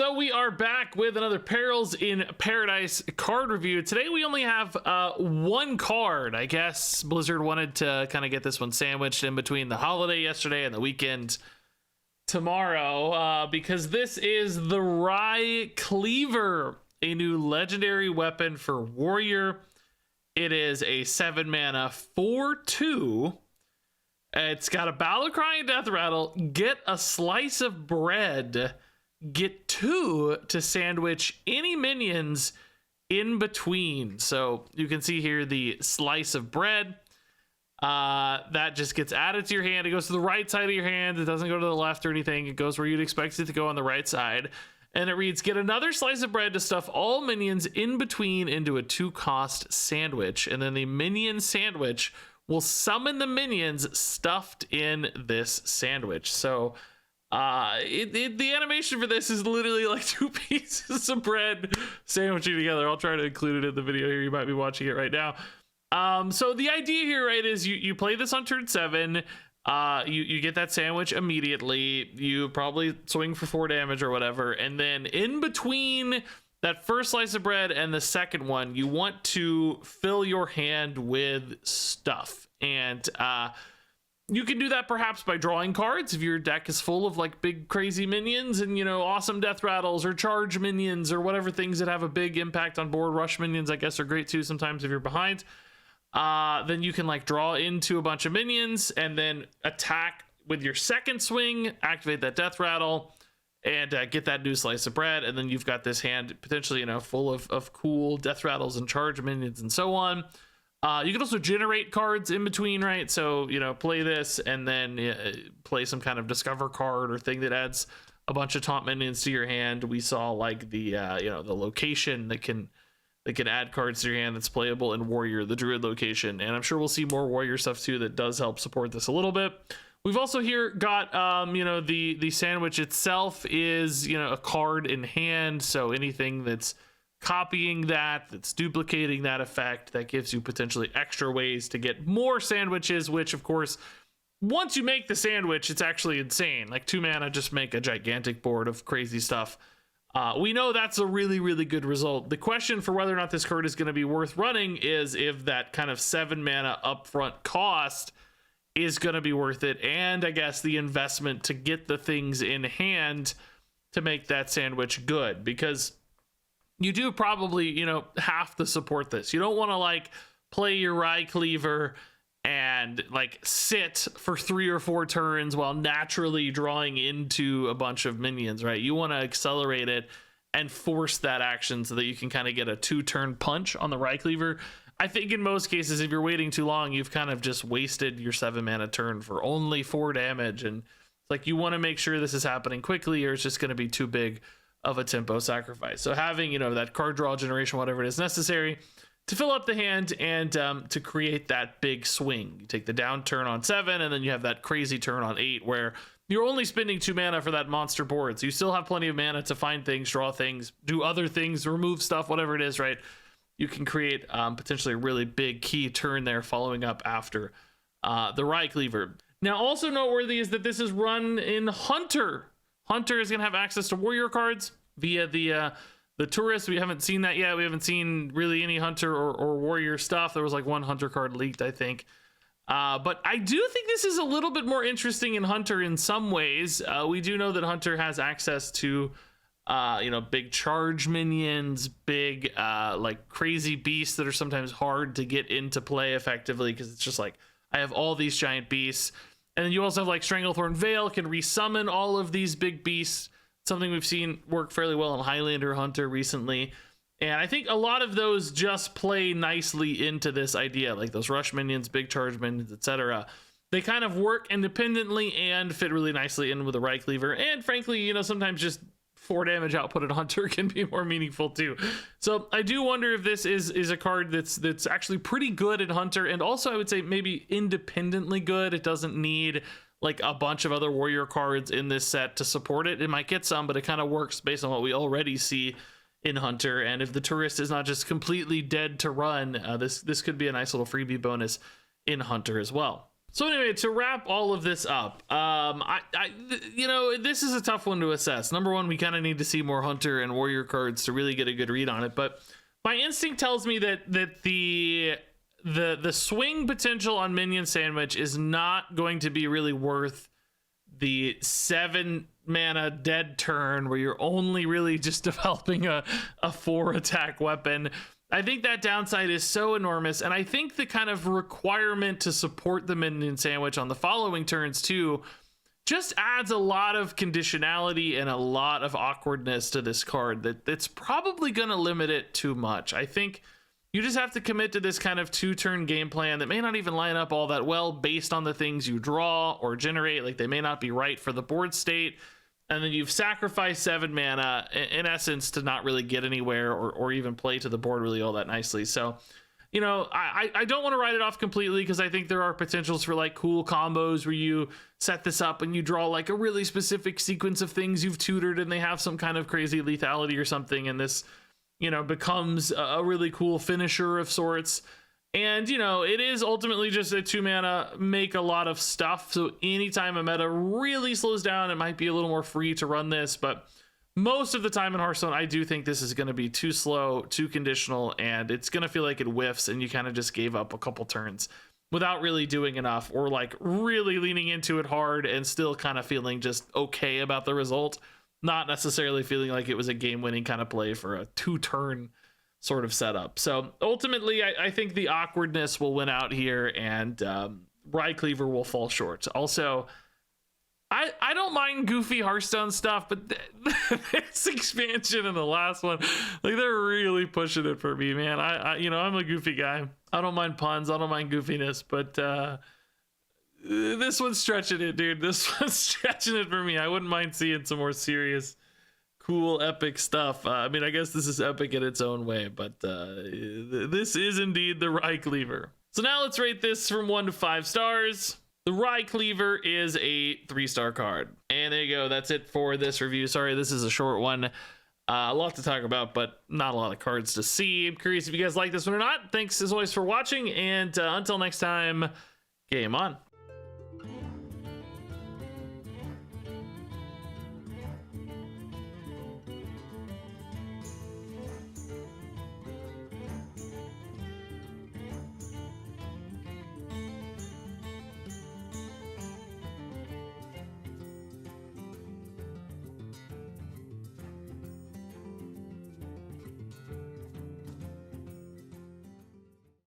So we are back with another Perils in Paradise card review. Today we only have one card. I guess Blizzard wanted to kind of get this one sandwiched in between the holiday yesterday and the weekend tomorrow, because this is the Rye Cleaver, a new legendary weapon for Warrior. It is a 7-mana 4/2. It's got a Battle Cry and Death Rattle. Get a slice of bread. Get 2 to sandwich any minions in between. So you can see here the slice of bread. That just gets added to your hand. It goes to the right side of your hand. It doesn't go to the left or anything. It goes where you'd expect it to go, on the right side. And it reads, get another slice of bread to stuff all minions in between into a 2-cost sandwich. And then the minion sandwich will summon the minions stuffed in this sandwich. So the animation for this is literally like 2 pieces of bread sandwiching together. I'll try to include it in the video here. You might be watching it right now. So the idea here, right, is you play this on turn 7. You get that sandwich immediately. You probably swing for 4 damage or whatever, and then in between that first slice of bread and the second one, you want to fill your hand with stuff. And you can do that perhaps by drawing cards if your deck is full of like big crazy minions and, you know, awesome death rattles or charge minions or whatever things that have a big impact on board. Rush minions, I guess, are great too sometimes if you're behind. Then you can like draw into a bunch of minions and then attack with your second swing, activate that death rattle, and get that new slice of bread. And then you've got this hand potentially, you know, full of cool death rattles and charge minions and so on. You can also generate cards in between, right? So, you know, play this and then play some kind of discover card or thing that adds a bunch of taunt minions to your hand. We saw like the the location that can add cards to your hand that's playable in Warrior, the Druid location. And I'm sure we'll see more Warrior stuff too that does help support this a little bit. We've also here got the sandwich itself is, you know, a card in hand. So anything that's copying that's duplicating that effect, that gives you potentially extra ways to get more sandwiches, which of course, once you make the sandwich, it's actually insane. Like 2 mana, just make a gigantic board of crazy stuff. We know that's a really, really good result. The question for whether or not this card is going to be worth running is if that kind of 7 mana upfront cost is going to be worth it. And I guess the investment to get the things in hand to make that sandwich good, because you do probably, you know, have to support this. You don't want to like play your Rye Cleaver and like sit for 3 or 4 turns while naturally drawing into a bunch of minions, right? You want to accelerate it and force that action so that you can kind of get a 2-turn punch on the Rye Cleaver. I think in most cases, if you're waiting too long, you've kind of just wasted your 7-mana turn for only 4 damage. And it's like, you want to make sure this is happening quickly or it's just going to be too big of a tempo sacrifice. So having, you know, that card draw generation, whatever it is necessary to fill up the hand and to create that big swing. You take the down turn on 7 and then you have that crazy turn on 8 where you're only spending 2 mana for that monster board. So you still have plenty of mana to find things, draw things, do other things, remove stuff, whatever it is, right? You can create potentially a really big key turn there following up after the Rye Cleaver. Now, also noteworthy is that this is run in Hunter. Hunter is going to have access to Warrior cards via the Tourist. We haven't seen that yet. We haven't seen really any Hunter or Warrior stuff. There was like 1 Hunter card leaked, I think. But I do think this is a little bit more interesting in Hunter in some ways. We do know that Hunter has access to, big charge minions, big, like crazy beasts that are sometimes hard to get into play effectively because it's just like, I have all these giant beasts. And then you also have like Stranglethorn Veil can resummon all of these big beasts. Something we've seen work fairly well in Highlander Hunter recently. And I think a lot of those just play nicely into this idea, like those rush minions, big charge minions, etc. They kind of work independently and fit really nicely in with the Rye Cleaver. And frankly, you know, sometimes just 4 damage output at Hunter can be more meaningful too. So I do wonder if this is a card that's actually pretty good in Hunter, and also I would say maybe independently good. It doesn't need like a bunch of other Warrior cards in this set to support it. It might get some, but it kind of works based on what we already see in Hunter. And if the Tourist is not just completely dead to run, this could be a nice little freebie bonus in Hunter as well. So anyway, to wrap all of this up, you know, this is a tough one to assess. Number one, we kind of need to see more Hunter and Warrior cards to really get a good read on it. But my instinct tells me that the swing potential on Minion Sandwich is not going to be really worth the 7 mana dead turn where you're only really just developing a 4 attack weapon. I think that downside is so enormous, and I think the kind of requirement to support the Minion Sandwich on the following turns too just adds a lot of conditionality and a lot of awkwardness to this card that's probably going to limit it too much. I think you just have to commit to this kind of 2-turn game plan that may not even line up all that well based on the things you draw or generate. Like, they may not be right for the board state. And then you've sacrificed 7 mana, in essence, to not really get anywhere or even play to the board really all that nicely. So, you know, I don't want to write it off completely, because I think there are potentials for like cool combos where you set this up and you draw like a really specific sequence of things you've tutored and they have some kind of crazy lethality or something. And this, you know, becomes a really cool finisher of sorts. And, you know, it is ultimately just a 2 mana make a lot of stuff. So anytime a meta really slows down, it might be a little more free to run this. But most of the time in Hearthstone, I do think this is going to be too slow, too conditional, and it's going to feel like it whiffs and you kind of just gave up a couple turns without really doing enough, or like really leaning into it hard and still kind of feeling just okay about the result. Not necessarily feeling like it was a game-winning kind of play for a 2-turn sort of setup. So ultimately, I think the awkwardness will win out here, and Rye Cleaver will fall short. Also, I don't mind goofy Hearthstone stuff, but this expansion and the last one, like, they're really pushing it for me, man. I you know, I'm a goofy guy. I don't mind puns. I don't mind goofiness, but this one's stretching it, dude. This one's stretching it for me. I wouldn't mind seeing some more serious, cool, epic stuff. I mean, I guess this is epic in its own way, but this is indeed the Rye Cleaver. So now let's rate this from 1 to 5 stars. The Rye Cleaver is a 3-star card. And there you go. That's it for this review. Sorry, this is a short one. A lot to talk about, but not a lot of cards to see. I'm curious if you guys like this one or not. Thanks as always for watching, and until next time, game on.